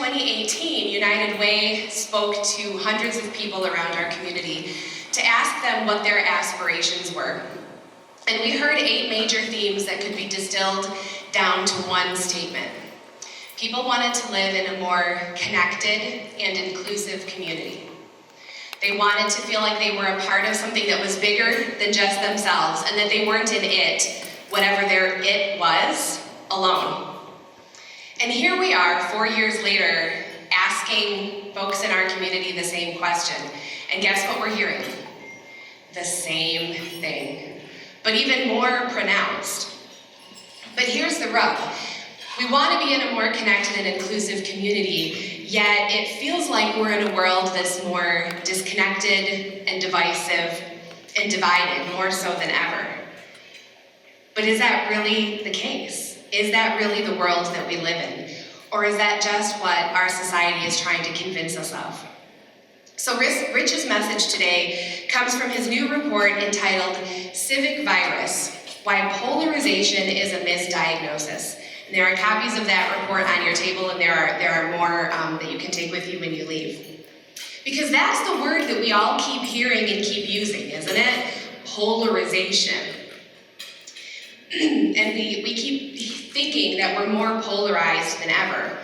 2018, United Way spoke to hundreds of people around our community to ask them what their aspirations were. And we heard 8 major themes that could be distilled down to one statement. People wanted to live in a more connected and inclusive community. They wanted to feel like they were a part of something that was bigger than just themselves, and that they weren't in it, whatever their it was, alone. And here we are, 4 years later, asking folks in our community the same question. And guess what we're hearing? The same thing, but even more pronounced. But here's the rub. We want to be in a more connected and inclusive community, yet it feels like we're in a world that's more disconnected and divisive and divided, more so than ever. But is that really the case? Is that really the world that we live in? Or is that just what our society is trying to convince us of? So Rich's message today comes from his new report entitled Civic Virus, Why Polarization is a Misdiagnosis. And there are copies of that report on your table, and there are more that you can take with you when you leave. Because that's the word that we all keep hearing and keep using, isn't it? Polarization. And we keep thinking that we're more polarized than ever.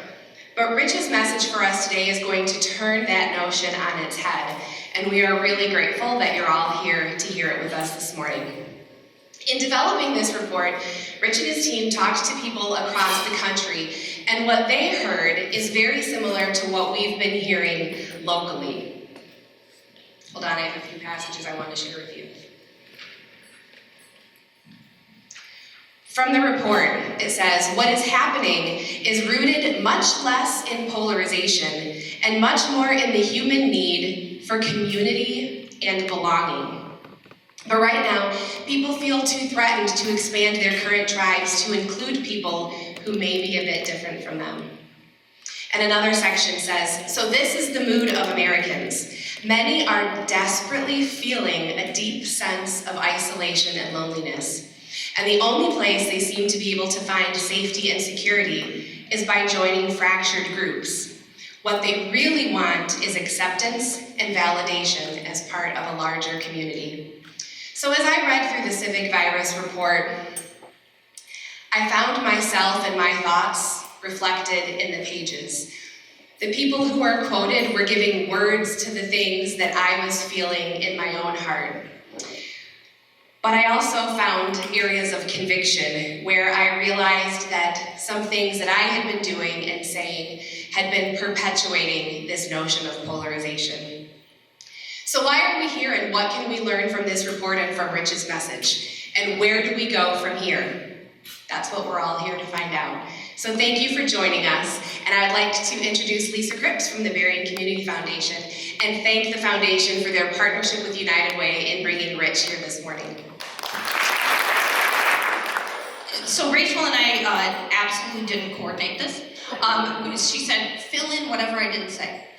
But Rich's message for us today is going to turn that notion on its head. And we are really grateful that you're all here to hear it with us this morning. In developing this report, Rich and his team talked to people across the country, and what they heard is very similar to what we've been hearing locally. Hold on, I have a few passages I want to share with you. From the report, it says, what is happening is rooted much less in polarization and much more in the human need for community and belonging. But right now, people feel too threatened to expand their current tribes to include people who may be a bit different from them. And another section says, so this is the mood of Americans. Many are desperately feeling a deep sense of isolation and loneliness. And the only place they seem to be able to find safety and security is by joining fractured groups. What they really want is acceptance and validation as part of a larger community. So as I read through the Civic Virus report, I found myself and my thoughts reflected in the pages. The people who are quoted were giving words to the things that I was feeling in my own heart. But I also found areas of conviction where I realized that some things that I had been doing and saying had been perpetuating this notion of polarization. So why are we here, and what can we learn from this report and from Rich's message? And where do we go from here? That's what we're all here to find out. So thank you for joining us, and I would like to introduce Lisa Cripps from the Berrien Community Foundation and thank the foundation for their partnership with United Way in bringing Rich here this morning. So Rachel and I absolutely didn't coordinate this. She said, fill in whatever I didn't say.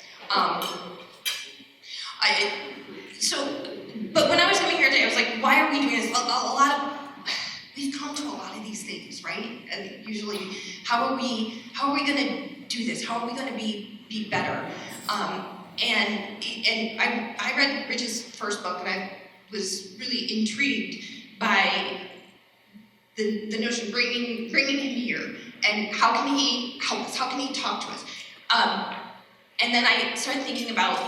But when I was coming here today, I was like, why are we doing this? We've come to a lot of these things, right? And usually, how are we going to do this? How are we going to be better? And I read Rich's first book, and I was really intrigued by the notion of bringing him here, and how can he help us? How can he talk to us? And then I started thinking about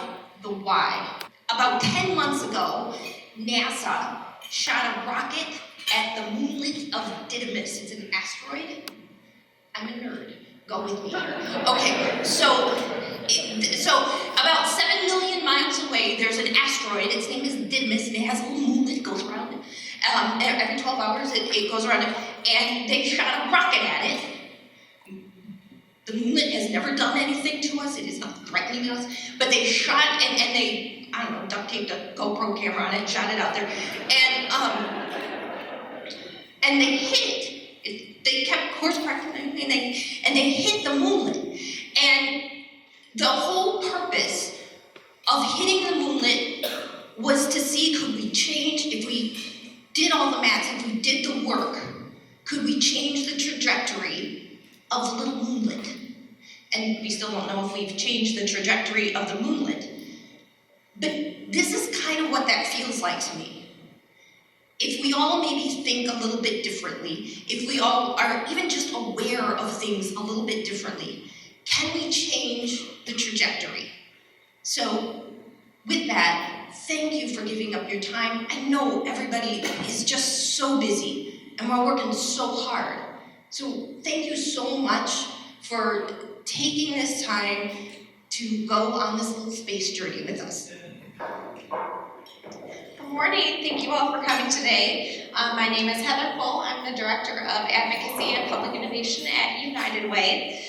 the why. About 10 months ago, NASA shot a rocket at the moonlet of Didymus. It's an asteroid. I'm a nerd. Go with me here. Okay, so about 7 million miles away, there's an asteroid. Its name is Didymus, and it has a little moonlet that goes around it. Every 12 hours, it goes around it, and they shot a rocket at it. The moonlet has never done anything to us. It is not threatening to us. But they shot, and they, I don't know, duct taped a GoPro camera on it and shot it out there. And they hit it. They kept course correcting and they hit the moonlet. And the whole purpose of hitting the moonlet was to see, could we change, if we did all the math, if we did the work, could we change the trajectory of the little moonlet? and we still don't know if we've changed the trajectory of the moonlet. But this is kind of what that feels like to me. If we all maybe think a little bit differently, if we all are even just aware of things a little bit differently, can we change the trajectory? So with that, thank you for giving up your time. I know everybody is just so busy and we're working so hard. So thank you so much for taking this time to go on this little space journey with us. Good morning. Thank you all for coming today. My name is Heather Cole. I'm the Director of Advocacy and Public Innovation at United Way.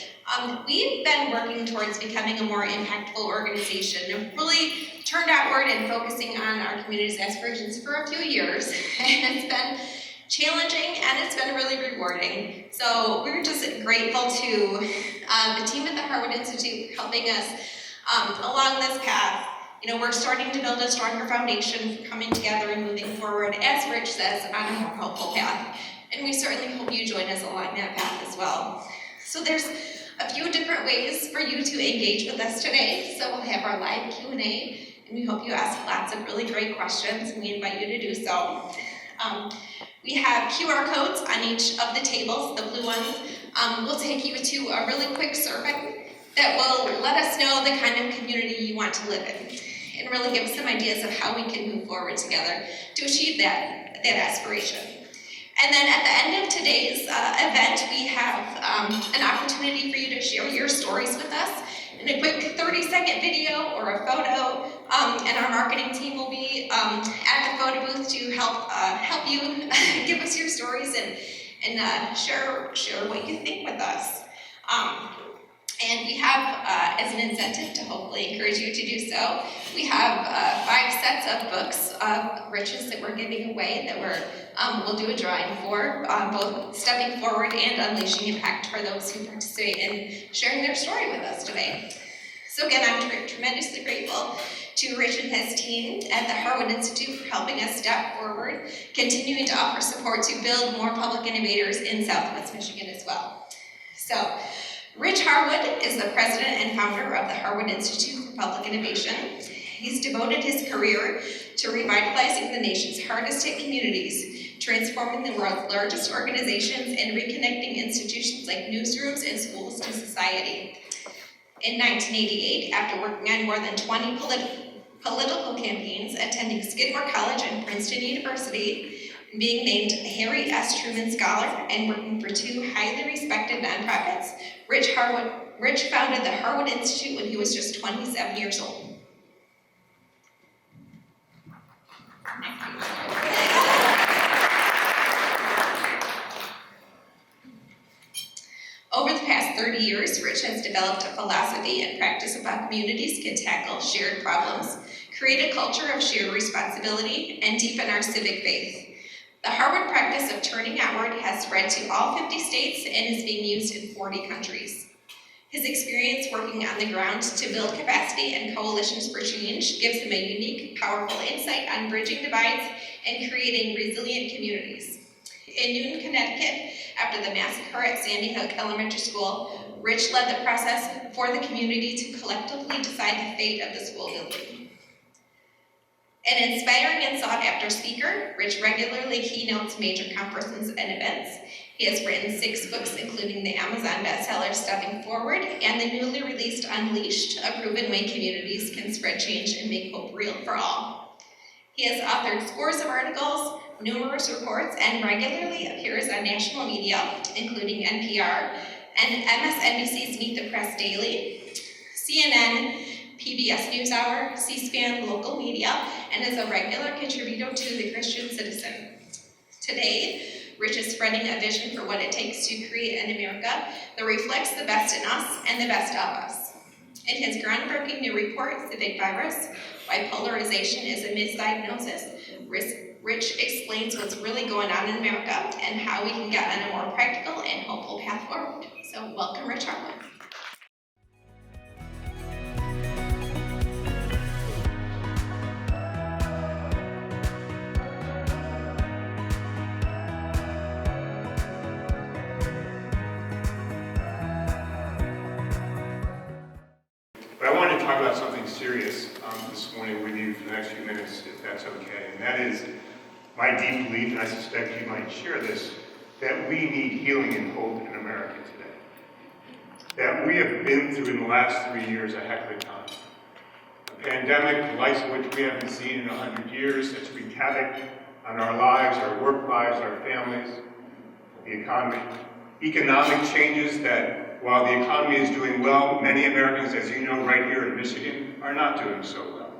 We've been working towards becoming a more impactful organization and really turned outward and focusing on our community's aspirations for a few years. And it's been challenging and it's been really rewarding. So we're just grateful to the team at the Harwood Institute for helping us along this path. You know, we're starting to build a stronger foundation for coming together and moving forward, as Rich says, on a more hopeful path. And we certainly hope you join us along that path as well. So there's a few different ways for you to engage with us today. So we'll have our live Q&A, and we hope you ask lots of really great questions, and we invite you to do so. We have QR codes on each of the tables, the blue ones. We'll take you to a really quick survey that will let us know the kind of community you want to live in and really give us some ideas of how we can move forward together to achieve that aspiration. And then at the end of today's event, we have an opportunity for you to share your stories with us in a quick 30-second video or a photo, and our marketing team will be at the photo booth to help you give us your stories and share what you think with us. And we have, as an incentive to hopefully encourage you to do so, we have 5 sets of books of Rich's that we're giving away that we'll do a drawing for, both Stepping Forward and Unleashing Impact for those who participate in sharing their story with us today. So again, I'm tremendously grateful to Rich and his team at the Harwood Institute for helping us step forward, continuing to offer support to build more public innovators in Southwest Michigan as well. So, Rich Harwood is the president and founder of the Harwood Institute for Public Innovation. He's devoted his career to revitalizing the nation's hardest hit communities, transforming the world's largest organizations, and reconnecting institutions like newsrooms and schools to society. In 1988, after working on more than 20 political campaigns, attending Skidmore College and Princeton University, being named a Harry S. Truman Scholar, and working for 2 highly respected nonprofits, Rich founded the Harwood Institute when he was just 27 years old. Over the past 30 years, Rich has developed a philosophy and practice of how communities can tackle shared problems, create a culture of shared responsibility, and deepen our civic faith. The Harwood practice of turning outward has spread to all 50 states and is being used in 40 countries. His experience working on the ground to build capacity and coalitions for change gives him a unique, powerful insight on bridging divides and creating resilient communities. In Newton, Connecticut, after the massacre at Sandy Hook Elementary School, Rich led the process for the community to collectively decide the fate of the school building. An inspiring and sought-after speaker, Rich regularly keynotes major conferences and events. He has written 6 books, including the Amazon bestseller Stepping Forward and the newly released Unleashed, a proven way communities can spread change and make hope real for all. He has authored scores of articles, numerous reports, and regularly appears on national media, including NPR and MSNBC's Meet the Press Daily, CNN, PBS NewsHour, C-SPAN local media, and is a regular contributor to The Christian Citizen. Today, Rich is spreading a vision for what it takes to create an America that reflects the best in us and the best of us. In his groundbreaking new report, Civic Virus, Why Polarization Is a Misdiagnosis, Rich explains what's really going on in America and how we can get on a more practical and hopeful path forward. So welcome, Rich Harwood. about something serious this morning with you for the next few minutes, if that's okay. And that is my deep belief, and I suspect you might share this, that we need healing and hope in America today. That we have been through in the last 3 years a heck of a time. A pandemic, the likes of which we haven't seen in 100 years, that's wreaked havoc on our lives, our work lives, our families, the economy. Economic changes that, while the economy is doing well, many Americans, as you know, right here in Michigan, are not doing so well.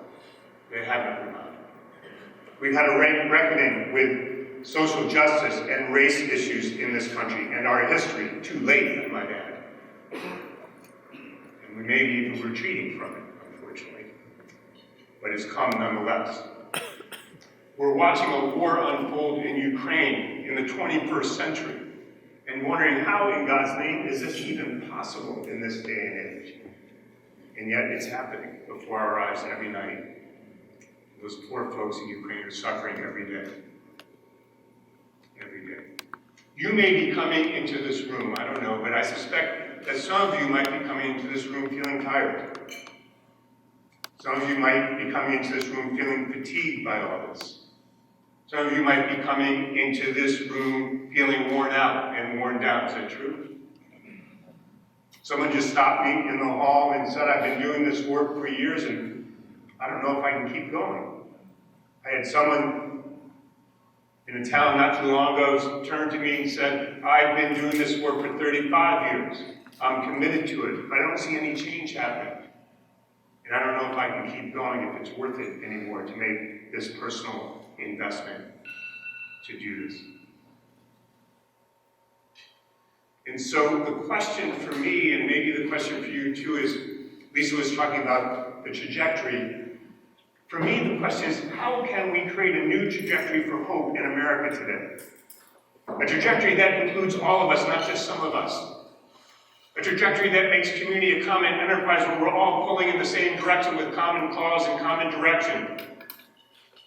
They haven't rebounded. We've had a reckoning with social justice and race issues in this country, and our history, too late, I might add. And we may be even retreating from it, unfortunately, but it's come nonetheless. We're watching a war unfold in Ukraine in the 21st century, and wondering how, in God's name, is this even possible in this day and age? And yet it's happening before our eyes every night. Those poor folks in Ukraine are suffering every day. Every day. You may be coming into this room, I don't know, but I suspect that some of you might be coming into this room feeling tired. Some of you might be coming into this room feeling fatigued by all this. Some of you might be coming into this room feeling worn out and worn down. Is that true? Someone just stopped me in the hall and said, I've been doing this work for years and I don't know if I can keep going. I had someone in a town not too long ago turn to me and said, I've been doing this work for 35 years. I'm committed to it, but I don't see any change happening. And I don't know if I can keep going, if it's worth it anymore to make this personal investment to do this. And so the question for me, and maybe the question for you too, is, Lisa was talking about the trajectory. For me, the question is, how can we create a new trajectory for hope in America today? A trajectory that includes all of us, not just some of us. A trajectory that makes community a common enterprise where we're all pulling in the same direction with common cause and common direction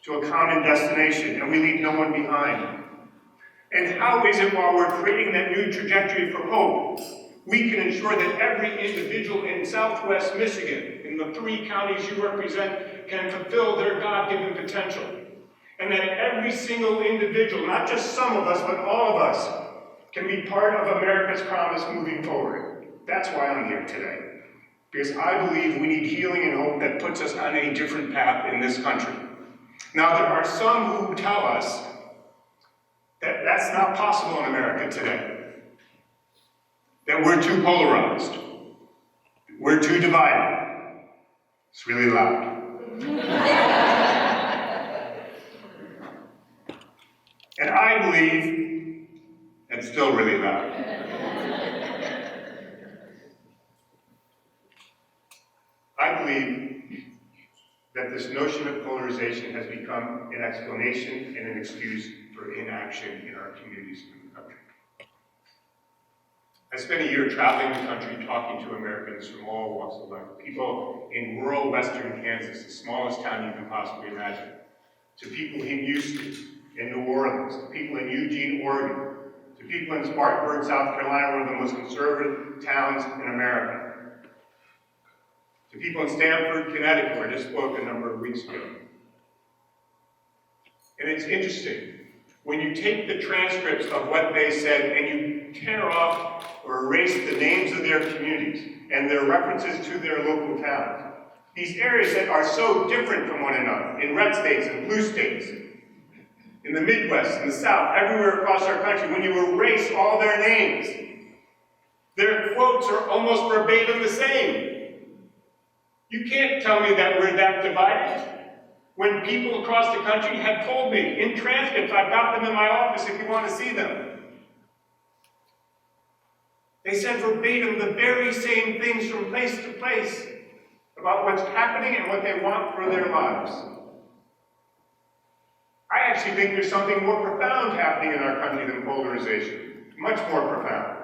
to a common destination, and we leave no one behind. And how is it, while we're creating that new trajectory for hope, we can ensure that every individual in Southwest Michigan, in the 3 counties you represent, can fulfill their God-given potential? And that every single individual, not just some of us, but all of us, can be part of America's promise moving forward. That's why I'm here today. Because I believe we need healing and hope that puts us on a different path in this country. Now, there are some who tell us that that's not possible in America today. That we're too polarized. We're too divided. It's really loud. And I believe it's still really loud. I believe that this notion of polarization has become an explanation and an excuse for inaction in our communities and the country. I spent a year traveling the country talking to Americans from all walks of life, people in rural western Kansas, the smallest town you can possibly imagine, to people in Houston, in New Orleans, to people in Eugene, Oregon, to people in Spartanburg, South Carolina, one of the most conservative towns in America, to people in Stamford, Connecticut, where I just spoke a number of weeks ago. And it's interesting, when you take the transcripts of what they said and you tear off or erase the names of their communities and their references to their local towns, these areas that are so different from one another, in red states and blue states, in the Midwest, in the South, everywhere across our country, when you erase all their names, their quotes are almost verbatim the same. You can't tell me that we're that divided when people across the country have told me in transcripts, I've got them in my office if you want to see them. They said verbatim the very same things from place to place about what's happening and what they want for their lives. I actually think there's something more profound happening in our country than polarization. Much more profound.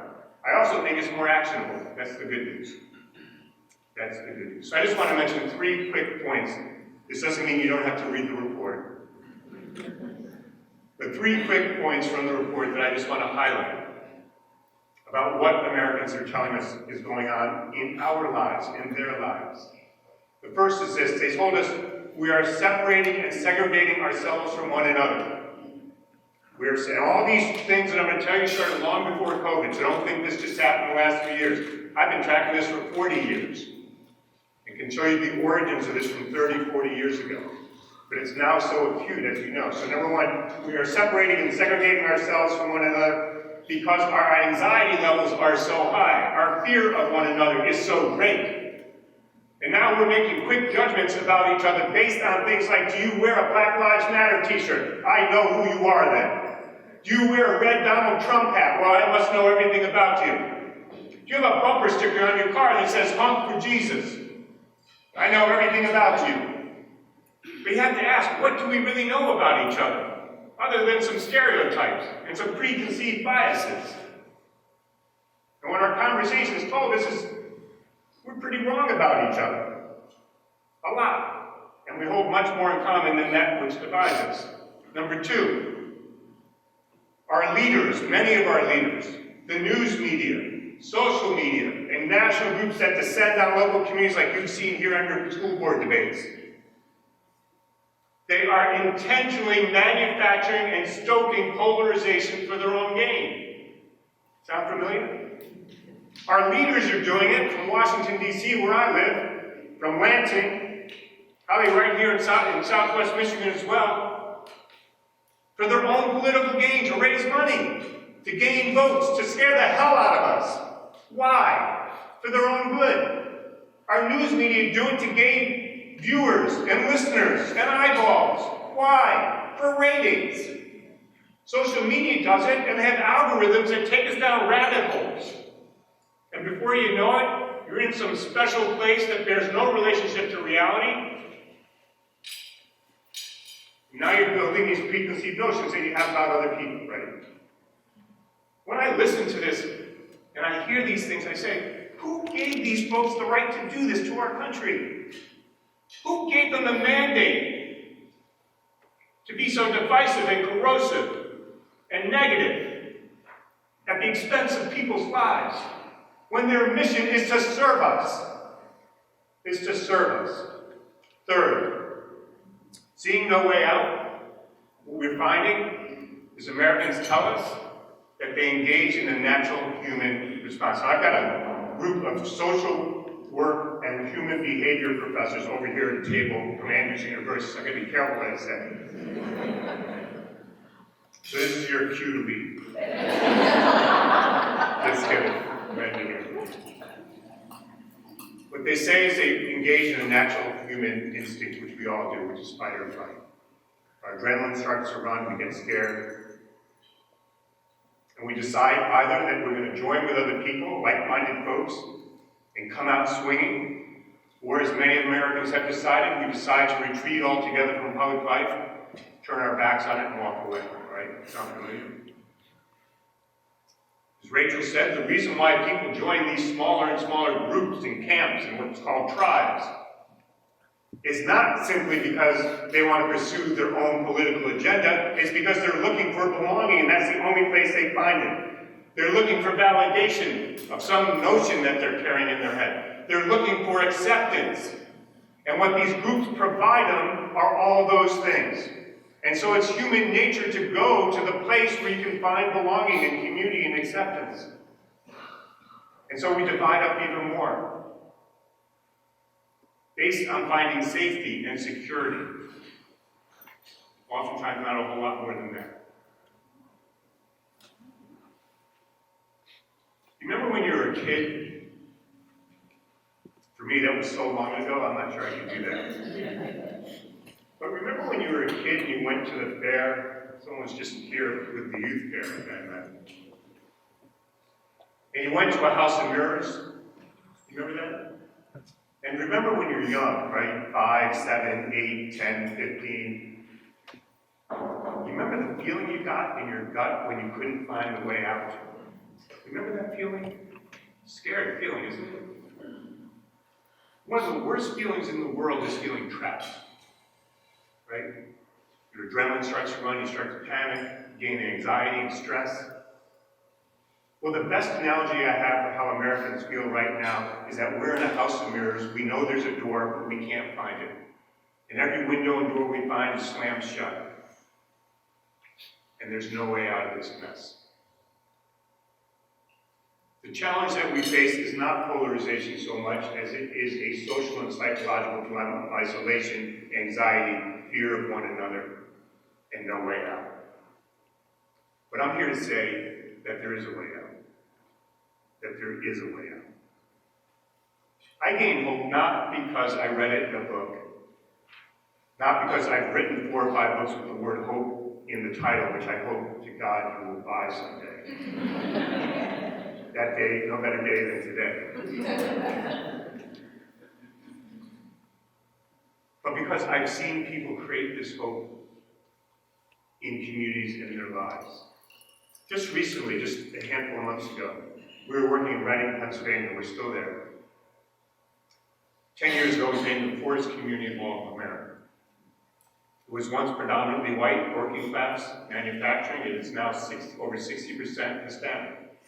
I also think it's more actionable. That's the good news. That's the good news. So I just want to mention 3 quick points. This doesn't mean you don't have to read the report. But 3 quick points from the report that I just want to highlight about what Americans are telling us is going on in our lives, in their lives. The first is this: they told us we are separating and segregating ourselves from one another. We are saying all these things that I'm going to tell you started long before COVID, so don't think this just happened in the last 3 years. I've been tracking this for 40 years. I can show you the origins of this from 30, 40 years ago. But it's now so acute, as you know. So number one, we are separating and segregating ourselves from one another because our anxiety levels are so high. Our fear of one another is so great. And now we're making quick judgments about each other based on things like, do you wear a Black Lives Matter t-shirt? I know who you are then. Do you wear a red Donald Trump hat? Well, I must know everything about you. Do you have a bumper sticker on your car that says, "Honk for Jesus"? I know everything about you. But you have to ask, what do we really know about each other? Other than some stereotypes and some preconceived biases. And what our conversations told us is, we're pretty wrong about each other. A lot. And we hold much more in common than that which divides us. Number two, our leaders, many of our leaders, the news media, social media, and national groups that descend on local communities like you've seen here under school board debates, they are intentionally manufacturing and stoking polarization for their own gain. Sound familiar? Our leaders are doing it from Washington, D.C., where I live, from Lansing, probably right here in Southwest Michigan as well, for their own political gain, to raise money, to gain votes, to scare the hell out of us. Why? For their own good. Our news media do it to gain viewers and listeners and eyeballs. Why? For ratings. Social media does it, and they have algorithms that take us down rabbit holes. And before you know it, you're in some special place that bears no relationship to reality. Now you're building these preconceived notions that you have about other people, right? When I listen to this and I hear these things, I say, who gave these folks the right to do this to our country? Who gave them the mandate to be so divisive and corrosive and negative at the expense of people's lives, when their mission is to serve us? Is to serve us. Third, seeing no way out, what we're finding is Americans tell us that they engage in a natural human response. So I've got a group of social work and human behavior professors over here at the table from Andrews University, so I'm going to be careful what I say. So this is your cue to leave. Just kidding. Right here. What they say is they engage in a natural human instinct, which we all do, which is fight or flight. Our adrenaline starts to run, we get scared. And we decide either that we're going to join with other people, like-minded folks, and come out swinging, or as many Americans have decided, we decide to retreat altogether from public life, turn our backs on it, and walk away, right? Sound familiar? As Rachel said, the reason why people join these smaller and smaller groups and camps and what's called tribes is not simply because they want to pursue their own political agenda. It's because they're looking for belonging, and that's the only place they find it. They're looking for validation of some notion that they're carrying in their head. They're looking for acceptance. And what these groups provide them are all those things. And so it's human nature to go to the place where you can find belonging and community and acceptance. And so we divide up even more, based on finding safety and security. Oftentimes not a whole lot more than that. You remember when you were a kid? For me, that was so long ago, I'm not sure I can do that. But remember when you were a kid and you went to the fair? Someone was just here with the youth fair at that time. And you went to a house of mirrors. You remember that? And remember when you're young, right? 5, 7, 8, 10, 15. You remember the feeling you got in your gut when you couldn't find the way out? Remember that feeling? Scary feeling, isn't it? One of the worst feelings in the world is feeling trapped. Right? Your adrenaline starts to run, you start to panic, you gain anxiety and stress. Well, the best analogy I have for how Americans feel right now is that we're in a house of mirrors. We know there's a door, but we can't find it. And every window and door we find is slammed shut. And there's no way out of this mess. The challenge that we face is not polarization so much as it is a social and psychological dilemma of isolation, anxiety, fear of one another, and no way out. But I'm here to say that there is a way out. That there is a way out. I gain hope not because I read it in a book, not because I've written 4 or 5 books with the word hope in the title, which I hope to God you will buy someday. That day, no better day than today. But because I've seen people create this hope in communities and in their lives. Just recently, just a handful of months ago, we were working in Reading, Pennsylvania. We're still there. 10 years ago, it was named the poorest community in all of America. It was once predominantly white, working class, manufacturing. It is now over 60% Hispanic.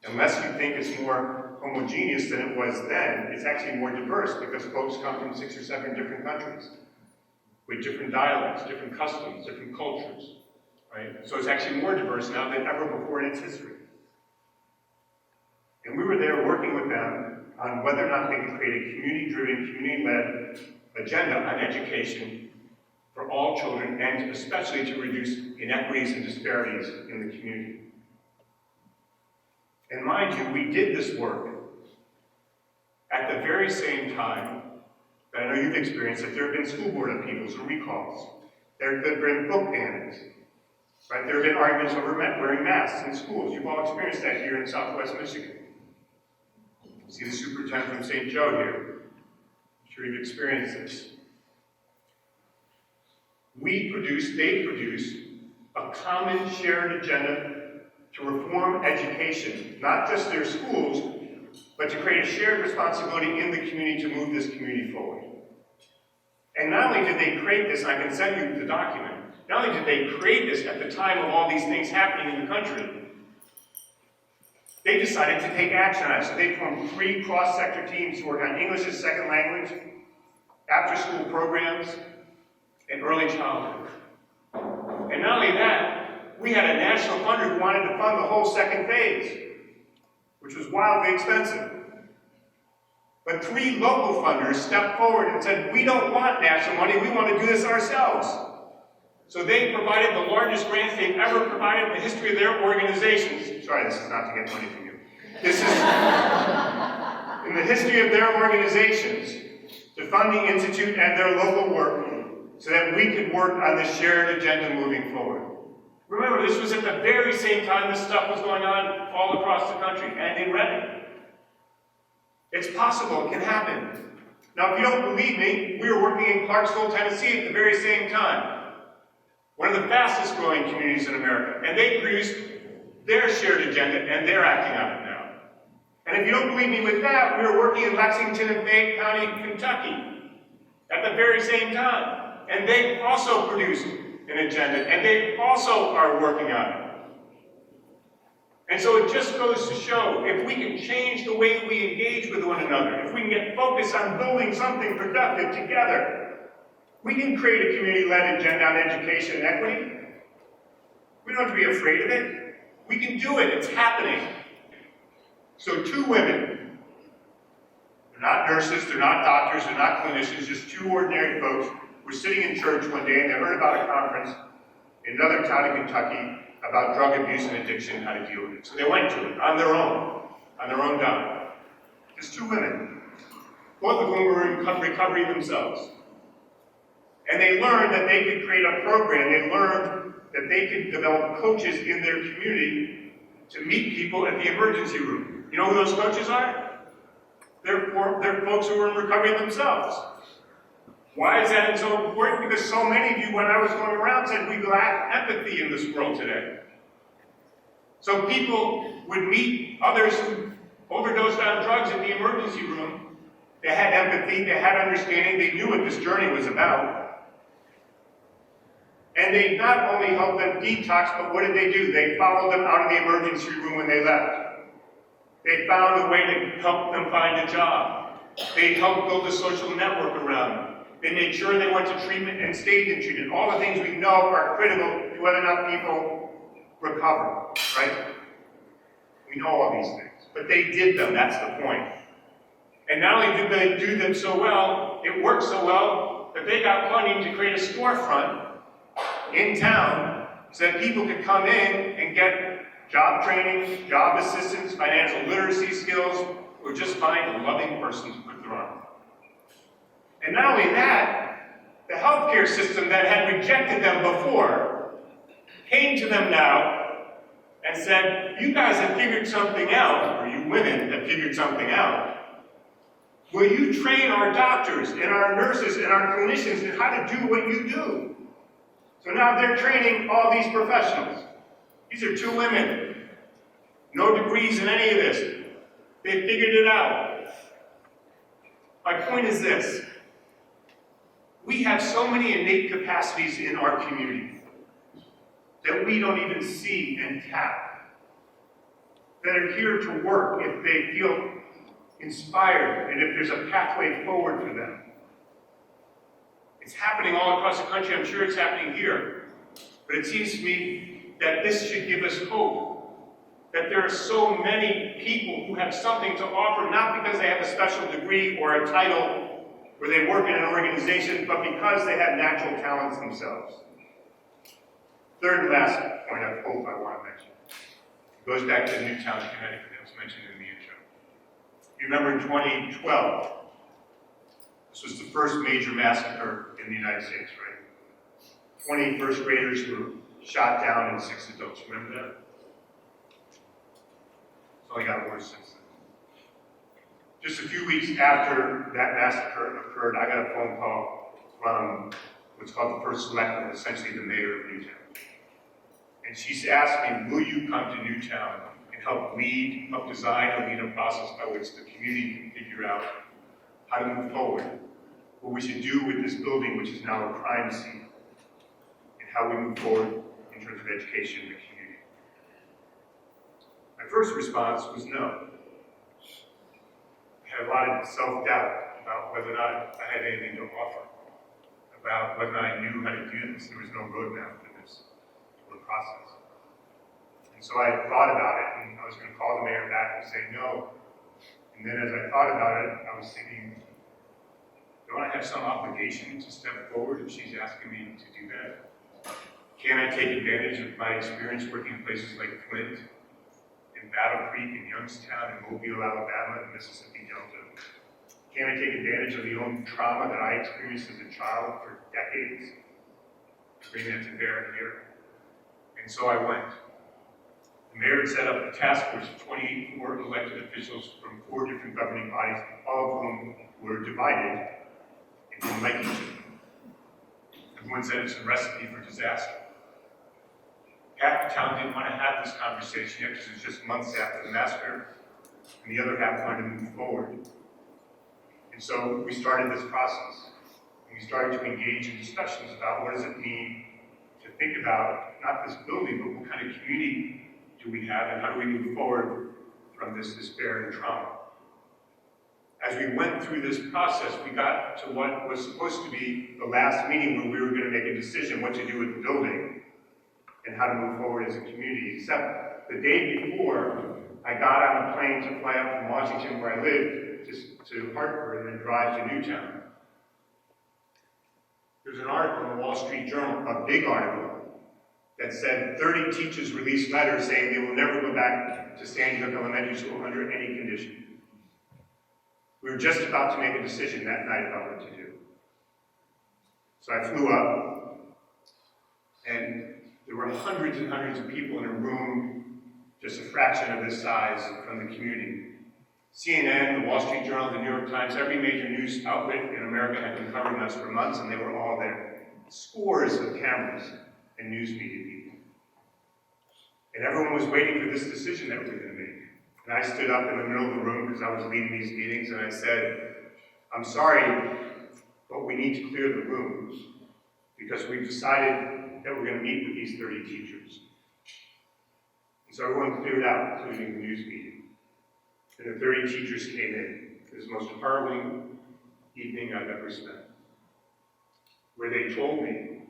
Unless you think it's more homogeneous than it was then, it's actually more diverse because folks come from 6 or 7 different countries with different dialects, different customs, different cultures, right? So it's actually more diverse now than ever before in its history. And we were there working with them on whether or not they could create a community-driven, community-led agenda on education for all children, and especially to reduce inequities and disparities in the community. And mind you, we did this work at the very same time that I know you've experienced that there have been school board upheavals and recalls. There have been book bannings. Right? There have been arguments over wearing masks in schools. You've all experienced that here in Southwest Michigan. See the superintendent from St. Joe here. I'm sure you've experienced this. They produce a common shared agenda to reform education, not just their schools, but to create a shared responsibility in the community to move this community forward. And not only did they create this, I can send you the document, not only did they create this at the time of all these things happening in the country, they decided to take action on it. So they formed 3 cross-sector teams to work on English as a second language, after-school programs, and early childhood. And not only that, we had a national funder who wanted to fund the whole second phase, which was wildly expensive. But 3 local funders stepped forward and said, we don't want national money, we want to do this ourselves. So they provided the largest grants they've ever provided in the history of their organizations. Sorry, this is not to get money from you. This is in the history of their organizations to fund the Institute and their local work so that we could work on this shared agenda moving forward. Remember, this was at the very same time this stuff was going on all across the country and in Reading. It's possible, it can happen. Now, if you don't believe me, we were working in Clarksville, Tennessee at the very same time. One of the fastest growing communities in America. And they produced their shared agenda, and they're acting on it now. And if you don't believe me with that, we were working in Lexington and Fayette County, Kentucky at the very same time. And they also produced an agenda, and they also are working on it. And so it just goes to show, if we can change the way we engage with one another, if we can get focused on building something productive together, we can create a community-led agenda on education and equity. We don't have to be afraid of it. We can do it, it's happening. So 2 women, they're not nurses, they're not doctors, they're not clinicians, just 2 ordinary folks, were sitting in church one day and they heard about a conference in another town in Kentucky about drug abuse and addiction and how to deal with it. So they went to it on their own dime. Just 2 women, both of whom were in recovery themselves. And they learned that they could create a program. They learned that they could develop coaches in their community to meet people at the emergency room. You know who those coaches are? They're folks who were in recovery themselves. Why is that so important? Because so many of you, when I was going around, said we lack empathy in this world today. So people would meet others who overdosed on drugs in the emergency room. They had empathy, they had understanding, they knew what this journey was about. And And they not only helped them detox, but what did they do? They followed them out of the emergency room when they left. They found a way to help them find a job. They helped build a social network around them. They made sure they went to treatment and stayed in treatment. All the things we know are critical to whether or not people recover, right? We know all these things. But they did them, that's the point. And not only did they do them so well, it worked so well that they got funding to create a storefront in town so that people could come in and get job training, job assistance, financial literacy skills, or just find a loving person to put their arm. And not only that, the healthcare system that had rejected them before came to them now and said, you guys have figured something out, or you women have figured something out. Will you train our doctors and our nurses and our clinicians in how to do what you do? So now they're training all these professionals. These are 2 women, no degrees in any of this. They figured it out. My point is this. We have so many innate capacities in our community that we don't even see and tap, that are here to work if they feel inspired and if there's a pathway forward for them. It's happening all across the country. I'm sure it's happening here. But it seems to me that this should give us hope, that there are so many people who have something to offer, not because they have a special degree or a title or they work in an organization, but because they have natural talents themselves. Third and last point of hope I want to mention. It goes back to Newtown, Connecticut, that was mentioned in the intro. You remember in 2012, this was the first major massacre in the United States, right? 20 first graders were shot down and 6 adults. Remember that? It's only gotten worse since then. Just a few weeks after that massacre occurred, I got a phone call from what's called the first selectman, essentially the mayor of Newtown. And she's asked me, will you come to Newtown and help lead, help design, or lead a process by which the community can figure out how to move forward, what we should do with this building, which is now a crime scene, and how we move forward in terms of education in the community. My first response was no. I had a lot of self-doubt about whether or not I had anything to offer, about whether I knew how to do this. There was no roadmap for this process. And so I thought about it, and I was going to call the mayor back and say no. And then as I thought about it, I was thinking, don't I have some obligation to step forward if she's asking me to do that? Can I take advantage of my experience working in places like Flint, in Battle Creek, in Youngstown, in Mobile, Alabama, and Mississippi Delta? Can I take advantage of the own trauma that I experienced as a child for decades and bring that to bear here? And so I went. The mayor had set up a task force of 24 elected officials from 4 different governing bodies, all of whom were divided and didn't like each other. Everyone said it's a recipe for disaster. Half the town didn't want to have this conversation yet because it was just months after the massacre, and the other half wanted to move forward. And so we started this process, and we started to engage in discussions about what does it mean to think about not this building, but what kind of community do we have, and how do we move forward from this despair and trauma. As we went through this process, we got to what was supposed to be the last meeting where we were going to make a decision what to do with the building and how to move forward as a community, except the day before, I got on a plane to fly up from Washington, where I lived, just to Hartford, and then drive to Newtown. There's an article in the Wall Street Journal, a big article, that said 30 teachers released letters saying they will never go back to Sandy Hook Elementary School under any condition. We were just about to make a decision that night about what to do. So I flew up, and there were hundreds and hundreds of people in a room just a fraction of this size from the community. CNN, the Wall Street Journal, the New York Times, every major news outlet in America had been covering us for months, and they were all there. Scores of cameras and news media people. And everyone was waiting for this decision that we were going to make. And I stood up in the middle of the room because I was leading these meetings, and I said, I'm sorry, but we need to clear the room because we've decided that we're going to meet with these 30 teachers. And so everyone cleared out, including the news meeting. And the 30 teachers came in. It was the most harrowing evening I've ever spent, where they told me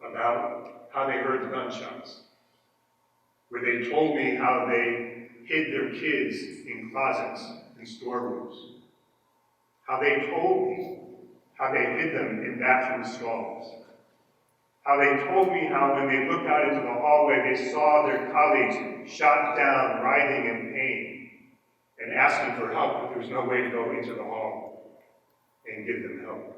about how they heard the gunshots, where they told me how they hid their kids in closets and storerooms, how they told me how they hid them in bathroom stalls, how they told me how when they looked out into the hallway, they saw their colleagues shot down, writhing in pain, and asking for help, but there was no way to go into the hall and give them help.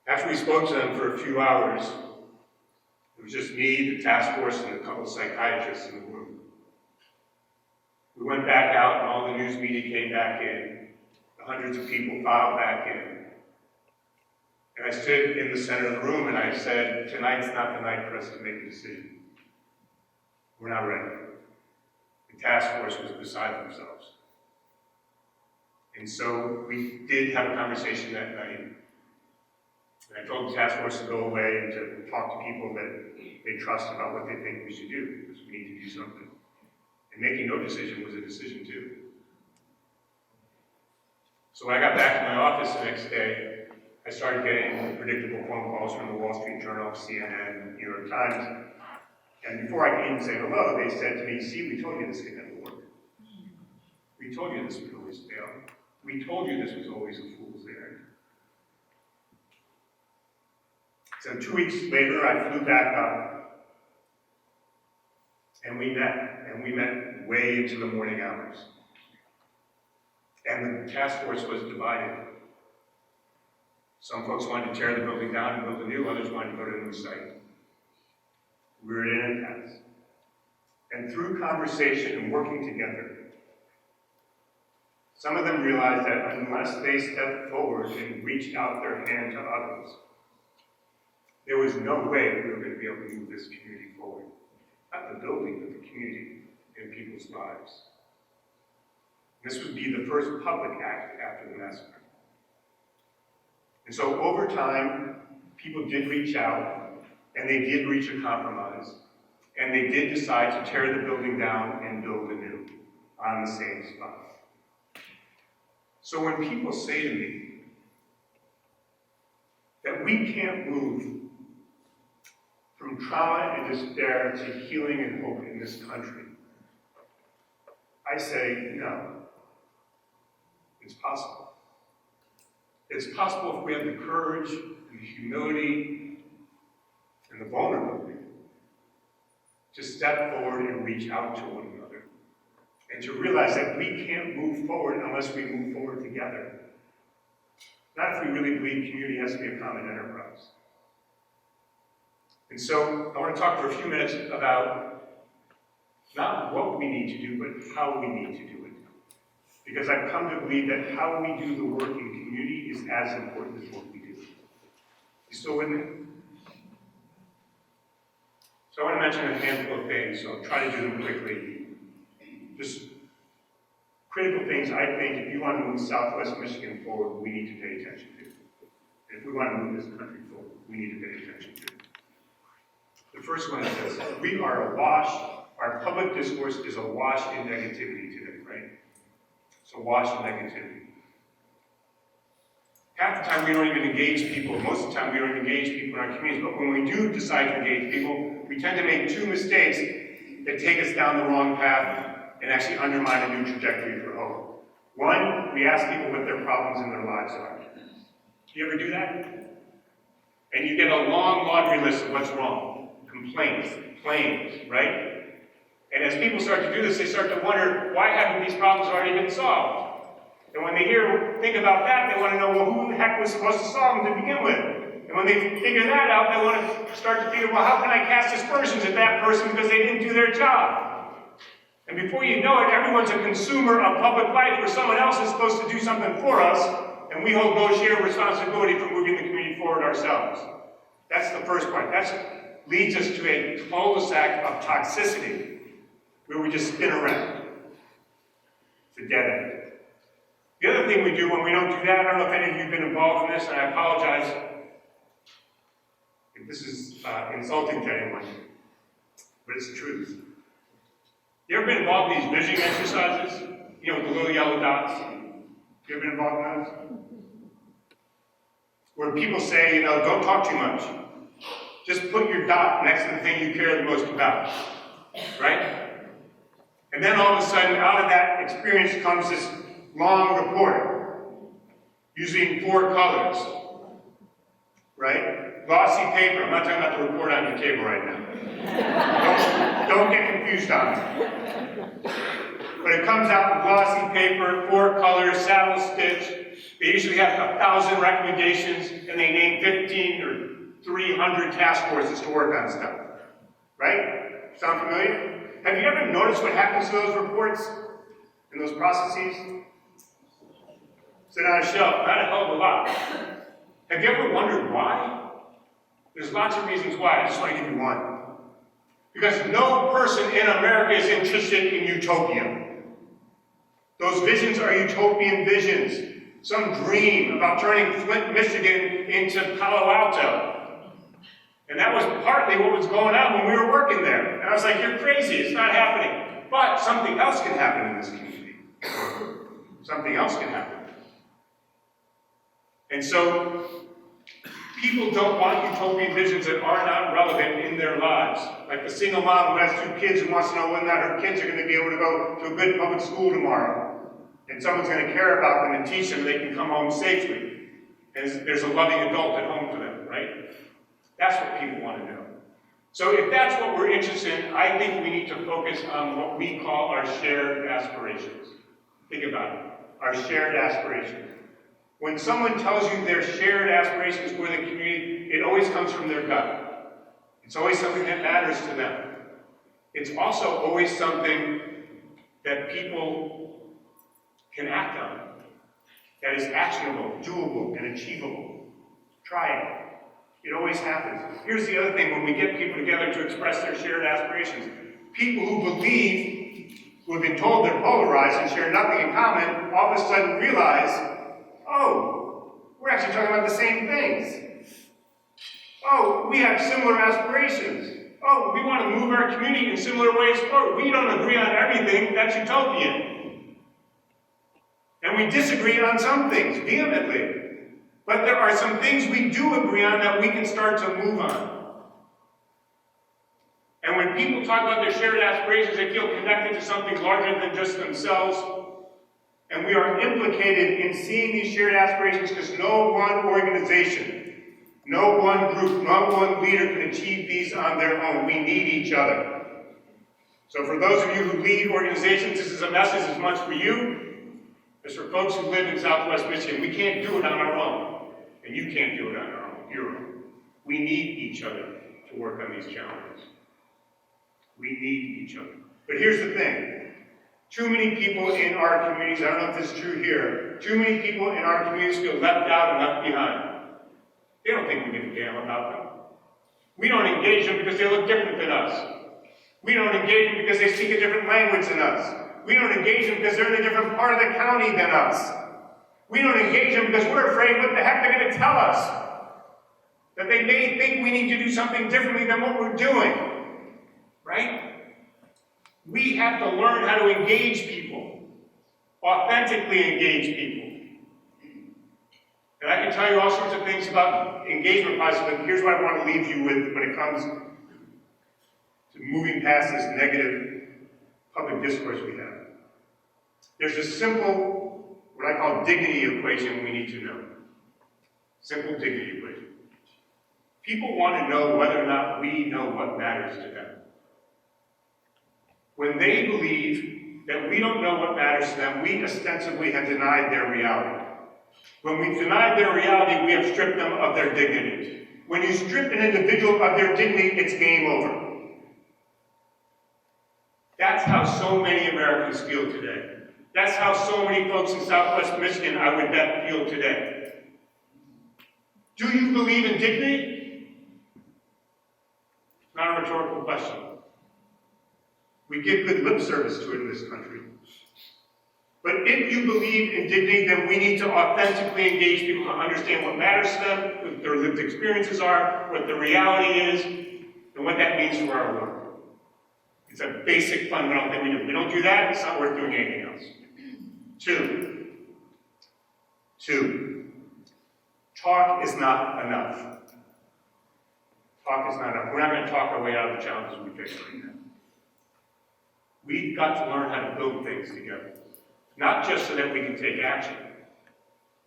After we spoke to them for a few hours, it was just me, the task force, and a couple of psychiatrists in the room. We went back out, and all the news media came back in. The hundreds of people filed back in. And I stood in the center of the room, and I said, tonight's not the night for us to make a decision. We're not ready. The task force was beside themselves. And so we did have a conversation that night. And I told the task force to go away and to talk to people that they trust about what they think we should do, because we need to do something. And making no decision was a decision too. So when I got back to my office the next day, I started getting predictable phone calls from the Wall Street Journal, CNN, New York Times. And before I could even say hello, they said to me, see, we told you this could never work. We told you this would always fail. We told you this was always a fool's errand. So 2 weeks later, I flew back up, and we met way into the morning hours. And the task force was divided. Some folks wanted to tear the building down and build a new, others wanted to go to a new site. We were at an impasse. And through conversation and working together, some of them realized that unless they stepped forward and reached out their hand to others, there was no way we were going to be able to move this community forward. Not the building, but the community and people's lives. This would be the first public act after the massacre. And so over time, people did reach out, and they did reach a compromise, and they did decide to tear the building down and build anew on the same spot. So when people say to me that we can't move from trauma and despair to healing and hope in this country, I say no. It's possible. It's possible if we have the courage and the humility and the vulnerability to step forward and reach out to one another, and to realize that we can't move forward unless we move forward together. Not if we really believe community has to be a common enterprise. And so I want to talk for a few minutes about not what we need to do, but how we need to do it. Because I've come to believe that how we do the work in community is as important as what we do. You still with me? So I want to mention a handful of things, so I'll try to do them quickly. Just critical things I think if you want to move Southwest Michigan forward, we need to pay attention to. And if we want to move this country forward, we need to pay attention to. The first one is this: we are awash, our public discourse is awash in negativity today, right? It's awash in negativity. Half the time we don't even engage people. Most of the time we don't engage people in our communities. But when we do decide to engage people, we tend to make two mistakes that take us down the wrong path and actually undermine a new trajectory for hope. One, we ask people what their problems in their lives are. Do you ever do that? And you get a long laundry list of what's wrong. Complaints, claims, right? And as people start to do this, they start to wonder, why haven't these problems already been solved? And when they think about that, they want to know, well, who the heck was supposed to solve them to begin with? And when they figure that out, they want to start to figure, well, how can I cast aspersions at that person because they didn't do their job? And before you know it, everyone's a consumer of public life where someone else is supposed to do something for us, and we hold no shared responsibility for moving the community forward ourselves. That's the first part. That leads us to a cul-de-sac of toxicity, where we just spin around. It's a dead end. The other thing we do when we don't do that, I don't know if any of you have been involved in this, and I apologize this is insulting to anyone, but it's the truth. You ever been involved in these vision exercises? You know, with the little yellow dots? You ever been involved in those? Where people say, you know, don't talk too much. Just put your dot next to the thing you care the most about, right? And then all of a sudden, out of that experience comes this long report, usually in 4 colors, right? Glossy paper. I'm not talking about the report on your table right now. Don't get confused on it. But it comes out in glossy paper, 4 colors, saddle stitch. They usually have 1,000 recommendations, and they name 15 or 300 task forces to work on stuff. Right? Sound familiar? Have you ever noticed what happens to those reports and those processes? Sit on a shelf, not a hell of a lot. Have you ever wondered why? There's lots of reasons why. I just want to give you one. Because no person in America is interested in utopia. Those visions are utopian visions. Some dream about turning Flint, Michigan into Palo Alto. And that was partly what was going on when we were working there. And I was like, you're crazy, it's not happening. But something else can happen in this community. Something else can happen. And so, people don't want utopian visions that are not relevant in their lives. Like the single mom who has 2 kids and wants to know whether or not her kids are going to be able to go to a good public school tomorrow. And someone's going to care about them and teach them they can come home safely. And there's a loving adult at home for them, right? That's what people want to know. So if that's what we're interested in, I think we need to focus on what we call our shared aspirations. Think about it. Our shared aspirations. When someone tells you their shared aspirations for the community, it always comes from their gut. It's always something that matters to them. It's also always something that people can act on, that is actionable, doable, and achievable. Try it. It always happens. Here's the other thing when we get people together to express their shared aspirations. People who believe, who have been told they're polarized and share nothing in common, all of a sudden realize, oh, we're actually talking about the same things. Oh, we have similar aspirations. Oh, we want to move our community in similar ways forward. We don't agree on everything. That's utopian. And we disagree on some things, vehemently. But there are some things we do agree on that we can start to move on. And when people talk about their shared aspirations, they feel connected to something larger than just themselves. And we are implicated in seeing these shared aspirations because no one organization, no one group, no one leader can achieve these on their own. We need each other. So for those of you who lead organizations, this is a message as much for you as for folks who live in Southwest Michigan. We can't do it on our own, and you can't do it on your own. We need each other to work on these challenges. We need each other. But here's the thing. Too many people in our communities, I don't know if this is true here, too many people in our communities feel left out and left behind. They don't think we give a damn about them. We don't engage them because they look different than us. We don't engage them because they speak a different language than us. We don't engage them because they're in a different part of the county than us. We don't engage them because we're afraid what the heck they're going to tell us. That they may think we need to do something differently than what we're doing. Right? We have to learn how to engage people. Authentically engage people. And I can tell you all sorts of things about engagement process, but here's what I want to leave you with when it comes to moving past this negative public discourse we have. There's a simple, what I call dignity equation we need to know. Simple dignity equation. People want to know whether or not we know what matters to them. When they believe that we don't know what matters to them, we ostensibly have denied their reality. When we've denied their reality, we have stripped them of their dignity. When you strip an individual of their dignity, it's game over. That's how so many Americans feel today. That's how so many folks in Southwest Michigan, I would bet, feel today. Do you believe in dignity? Not a rhetorical question. We give good lip service to it in this country. But if you believe in dignity, then we need to authentically engage people to understand what matters to them, what their lived experiences are, what the reality is, and what that means for our work. It's a basic fundamental thing we do. If we don't do that, it's not worth doing anything else. Two, talk is not enough. Talk is not enough. We're not going to talk our way out of the challenges we face right now. We've got to learn how to build things together. Not just so that we can take action,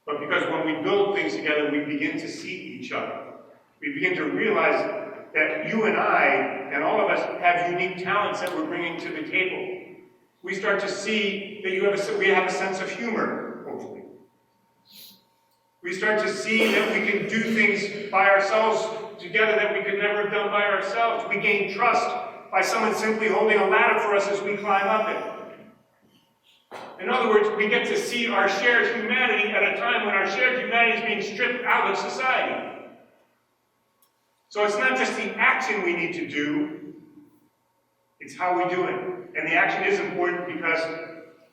but because when we build things together, we begin to see each other. We begin to realize that you and I, and all of us, have unique talents that we're bringing to the table. We start to see that we have a sense of humor, hopefully. We start to see that we can do things by ourselves together that we could never have done by ourselves. We gain trust by someone simply holding a ladder for us as we climb up it. In other words, we get to see our shared humanity at a time when our shared humanity is being stripped out of society. So it's not just the action we need to do, it's how we do it. And the action is important because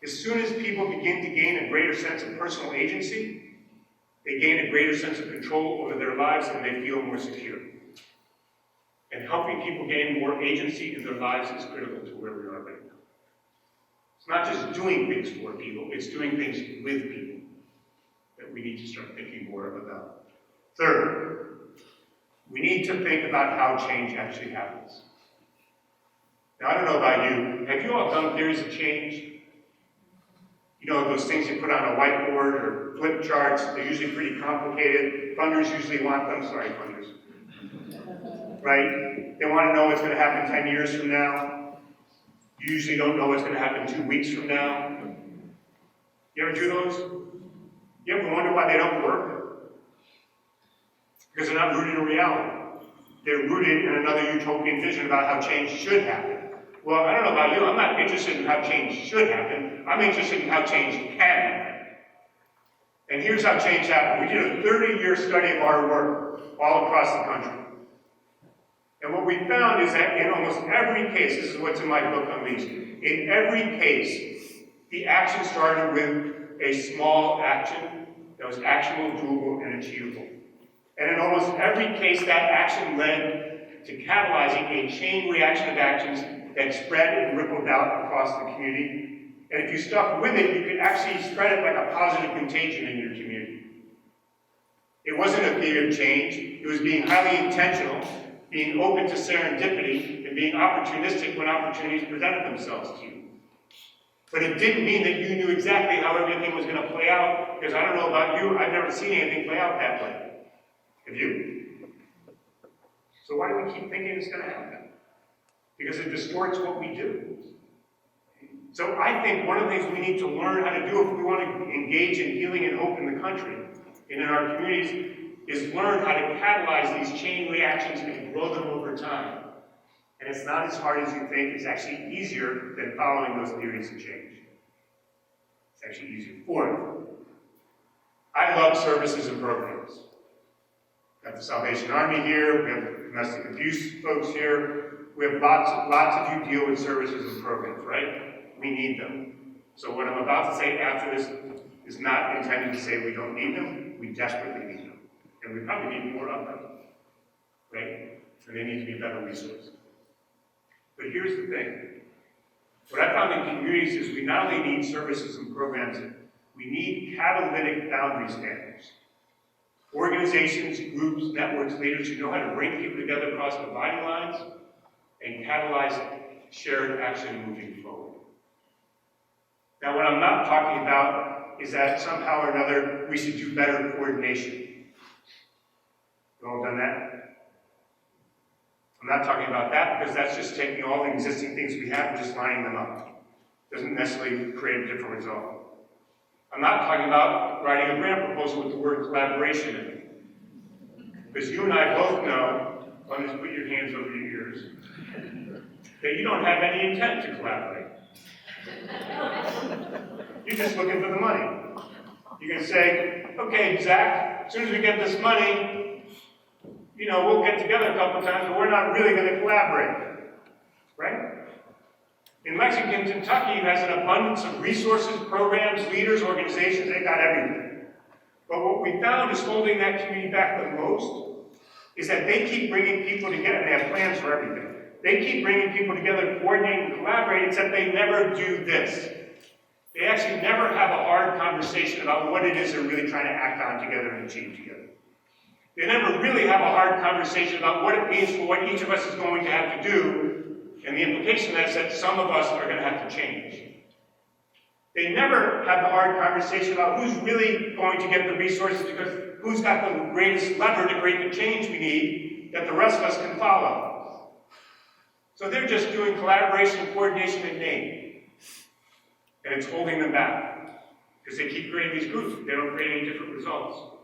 as soon as people begin to gain a greater sense of personal agency, they gain a greater sense of control over their lives and they feel more secure. And helping people gain more agency in their lives is critical to where we are right now. It's not just doing things for people, it's doing things with people that we need to start thinking more about. Third, we need to think about how change actually happens. Now, I don't know about you, have you all done theories of change? You know, those things you put on a whiteboard or flip charts, they're usually pretty complicated. Funders usually want them, sorry, funders. Right? They want to know what's going to happen 10 years from now. You usually don't know what's going to happen 2 weeks from now. You ever do those? You ever wonder why they don't work? Because they're not rooted in reality. They're rooted in another utopian vision about how change should happen. Well, I don't know about you, I'm not interested in how change should happen. I'm interested in how change can happen. And here's how change happened. We did a 30-year study of our work all across the country. And what we found is that in almost every case, this is what's in my book Unleashed, in every case, the action started with a small action that was actionable, doable, and achievable. And in almost every case, that action led to catalyzing a chain reaction of actions that spread and rippled out across the community. And if you stuck with it, you could actually spread it like a positive contagion in your community. It wasn't a theory of change. It was being highly intentional, being open to serendipity, and being opportunistic when opportunities presented themselves to you. But it didn't mean that you knew exactly how everything was going to play out, because I don't know about you, I've never seen anything play out that way. Have you? So why do we keep thinking it's going to happen? Because it distorts what we do. So I think one of the things we need to learn how to do if we want to engage in healing and hope in the country and in our communities is learn how to catalyze these chain reactions and grow them over time. And it's not as hard as you think. It's actually easier than following those theories of change. It's actually easier. Fourth, I love services and programs. We've got the Salvation Army here, we have domestic abuse folks here, we have lots of you deal with services and programs, right? We need them. So what I'm about to say after this is not intended to say we don't need them, we desperately need them. And we probably need more of them, right? And they need to be a better resource. But here's the thing. What I found in communities is we not only need services and programs, we need catalytic boundary standards. Organizations, groups, networks, leaders who know how to bring people together across dividing lines and catalyze shared action moving forward. Now, what I'm not talking about is that somehow or another we should do better coordination. You all done that? I'm not talking about that because that's just taking all the existing things we have and just lining them up. Doesn't necessarily create a different result. I'm not talking about writing a grant proposal with the word collaboration in it. Because you and I both know, I'll just put your hands over your ears, that you don't have any intent to collaborate. You're just looking for the money. You can say, okay, Zach, as soon as we get this money, we'll get together a couple times, but we're not really going to collaborate. Right? In Lexington, Kentucky, who has an abundance of resources, programs, leaders, organizations, they got everything. But what we found is holding that community back the most is that they keep bringing people together, and they have plans for everything. They keep bringing people together, coordinate and collaborate, except they never do this. They actually never have a hard conversation about what it is they're really trying to act on together and achieve together. They never really have a hard conversation about what it means for what each of us is going to have to do, and the implication is that some of us are going to have to change. They never have the hard conversation about who's really going to get the resources, because who's got the greatest lever to create the change we need that the rest of us can follow. So they're just doing collaboration, coordination, and name. And it's holding them back, because they keep creating these groups, but they don't create any different results.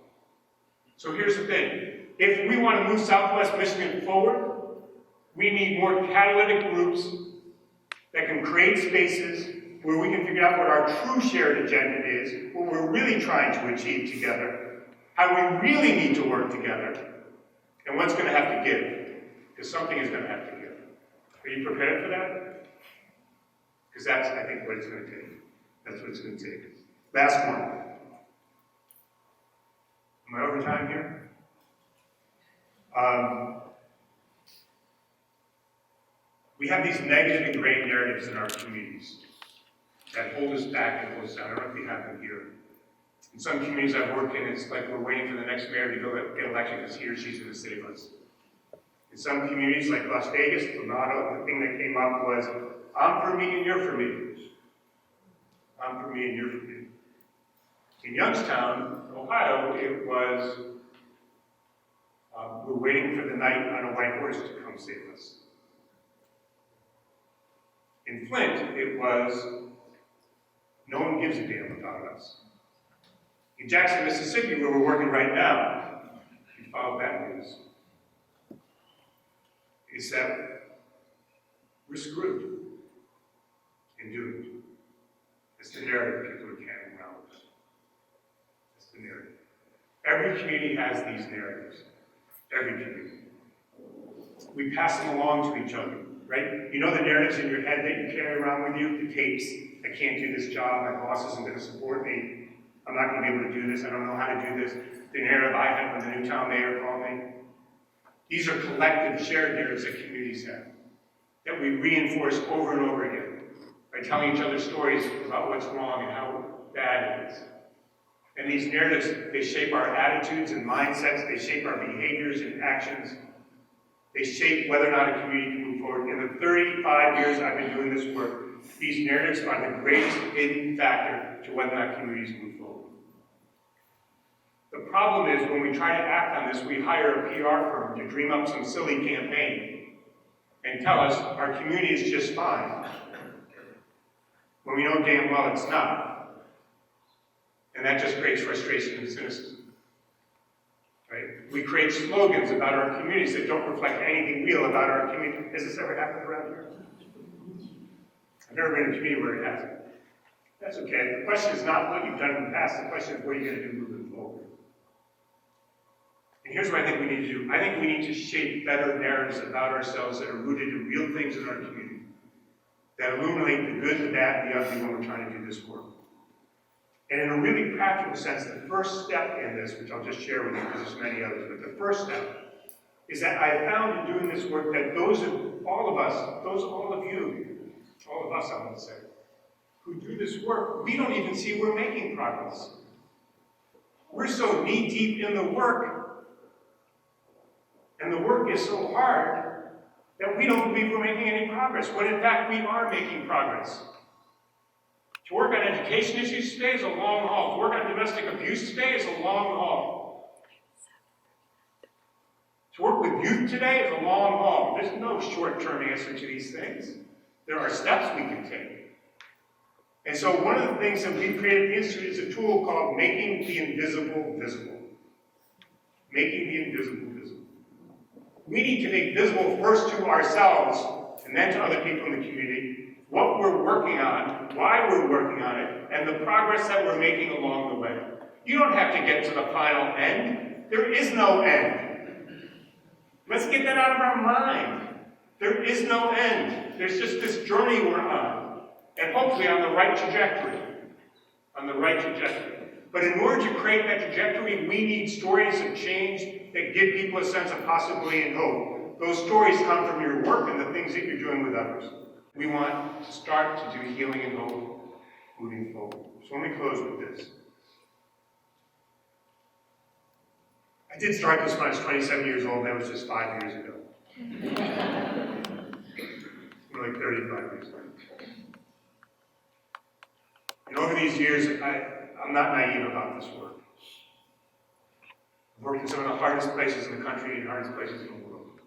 So here's the thing. If we want to move Southwest Michigan forward, we need more catalytic groups that can create spaces where we can figure out what our true shared agenda is, what we're really trying to achieve together, how we really need to work together, and what's going to have to give, because something is going to have to give. Are you prepared for that? Because that's, I think, what it's going to take. That's what it's going to take. Last one. Am I over time here? We have these negative and gray narratives in our communities that hold us back and hold us down. I don't know if you have them here. In some communities I've worked in, it's like we're waiting for the next mayor to go get elected because he or she's going to save us. In some communities like Las Vegas, Tornado, the thing that came up was, I'm for me and you're for me. I'm for me and you're for me. In Youngstown, Ohio, it was, we're waiting for the knight on a white horse to come save us. In Flint, it was, no one gives a damn about us. In Jackson, Mississippi, where we're working right now, if you follow that news, is that we're screwed and doomed. It's the narrative people are carrying around with us. It's the narrative. Every community has these narratives. Every community. We pass them along to each other, right? You know the narratives in your head that you carry around with you? The tapes. I can't do this job. My boss isn't going to support me. I'm not going to be able to do this. I don't know how to do this. The narrative I had when the Newtown mayor called me. These are collective shared narratives that communities have, that we reinforce over and over again by telling each other stories about what's wrong and how bad it is. And these narratives, they shape our attitudes and mindsets, they shape our behaviors and actions, they shape whether or not a community can move forward. In the 35 years I've been doing this work, these narratives are the greatest hidden factor to whether or not communities move forward. The problem is when we try to act on this, we hire a PR firm to dream up some silly campaign and tell us our community is just fine, when we know damn well it's not. And that just creates frustration and cynicism. Right? We create slogans about our communities that don't reflect anything real about our community. Has this ever happened around here? I've never been in a community where it hasn't. That's okay. The question is not what you've done in the past, the question is what are you going to do moving forward. And here's what I think we need to do. I think we need to shape better narratives about ourselves that are rooted in real things in our community, that illuminate the good, the bad, and the ugly when we're trying to do this work. And in a really practical sense, the first step in this, which I'll just share with you because there's many others, but the first step is that I found in doing this work that all of us, all of us, I want to say, who do this work, we don't even see we're making progress. We're so knee-deep in the work, and the work is so hard, that we don't believe we're making any progress, when in fact we are making progress. To work on education issues today is a long haul. To work on domestic abuse today is a long haul. To work with youth today is a long haul. There's no short-term answer to these things. There are steps we can take. And so one of the things that we've created at the Institute is a tool called Making the Invisible Visible. Making the invisible visible. We need to make visible first to ourselves and then to other people in the community what we're working on, why we're working on it, and the progress that we're making along the way. You don't have to get to the final end. There is no end. Let's get that out of our mind. There is no end. There's just this journey we're on, and hopefully on the right trajectory. On the right trajectory. But in order to create that trajectory, we need stories of change that give people a sense of possibility and hope. Those stories come from your work and the things that you're doing with others. We want to start to do healing and hope moving forward. So let me close with this. I did start this when I was 27 years old, and that was just 5 years ago. More like 35 years ago. And over these years, I'm not naive about this work. I've worked in some of the hardest places in the country and hardest places in the world.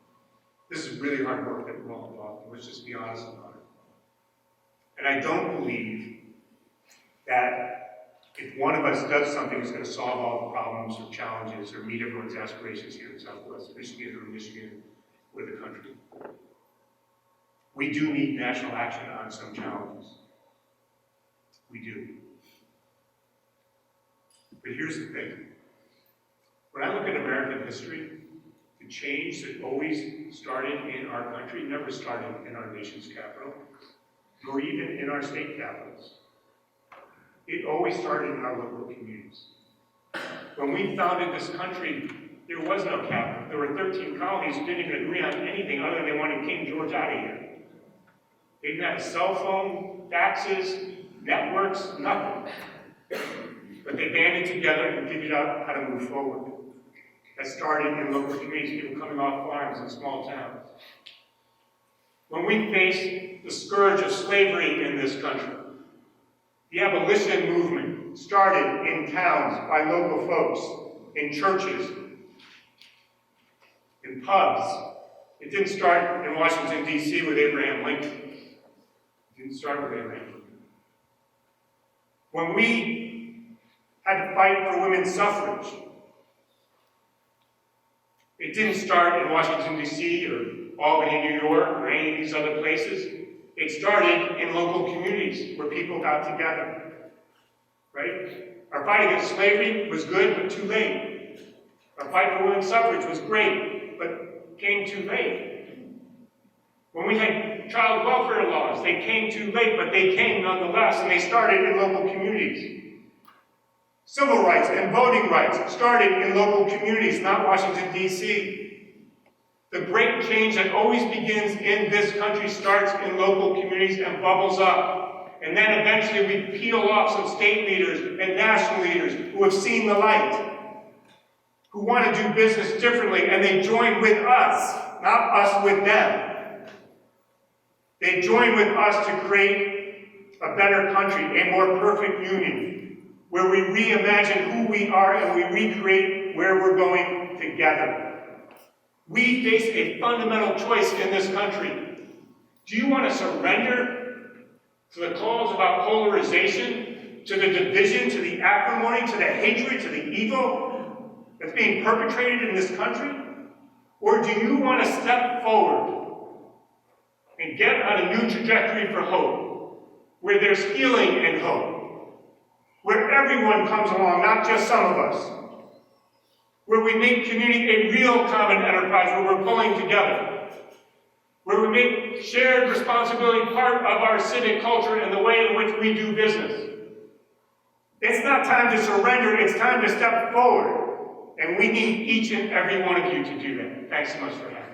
This is really hard work that we're all involved in. Let's just be honest about it. And I don't believe that if one of us does something that's going to solve all the problems or challenges or meet everyone's aspirations here in Southwest Michigan or Michigan or the country. We do need national action on some challenges. We do. But here's the thing. When I look at American history, the change that always started in our country never started in our nation's capital, nor even in our state capitals. It always started in our local communities. When we founded this country, there was no capital. There were 13 colonies who didn't even agree on anything other than they wanted King George out of here. They didn't have a cell phone, faxes, networks, nothing. But they banded together and figured out how to move forward. That started in local communities, people coming off farms in small towns. When we faced the scourge of slavery in this country, the abolition movement started in towns by local folks, in churches, in pubs. It didn't start in Washington, D.C. with Abraham Lincoln. It didn't start with Abraham Lincoln. When we had to fight for women's suffrage, it didn't start in Washington, D.C. or Albany, New York, or any of these other places. It started in local communities where people got together, right? Our fight against slavery was good, but too late. Our fight for women's suffrage was great, but came too late. When we had child welfare laws, they came too late, but they came nonetheless, and they started in local communities. Civil rights and voting rights started in local communities, not Washington, D.C. The great change that always begins in this country starts in local communities and bubbles up. And then eventually we peel off some state leaders and national leaders who have seen the light, who want to do business differently, and they join with us, not us with them. They join with us to create a better country, a more perfect union, where we reimagine who we are and we recreate where we're going together. We face a fundamental choice in this country. Do you want to surrender to the calls about polarization, to the division, to the acrimony, to the hatred, to the evil that's being perpetrated in this country? Or do you want to step forward and get on a new trajectory for hope, where there's healing and hope, where everyone comes along, not just some of us, where we make community a real common enterprise, where we're pulling together, where we make shared responsibility part of our civic culture and the way in which we do business? It's not time to surrender, it's time to step forward. And we need each and every one of you to do that. Thanks so much for having me.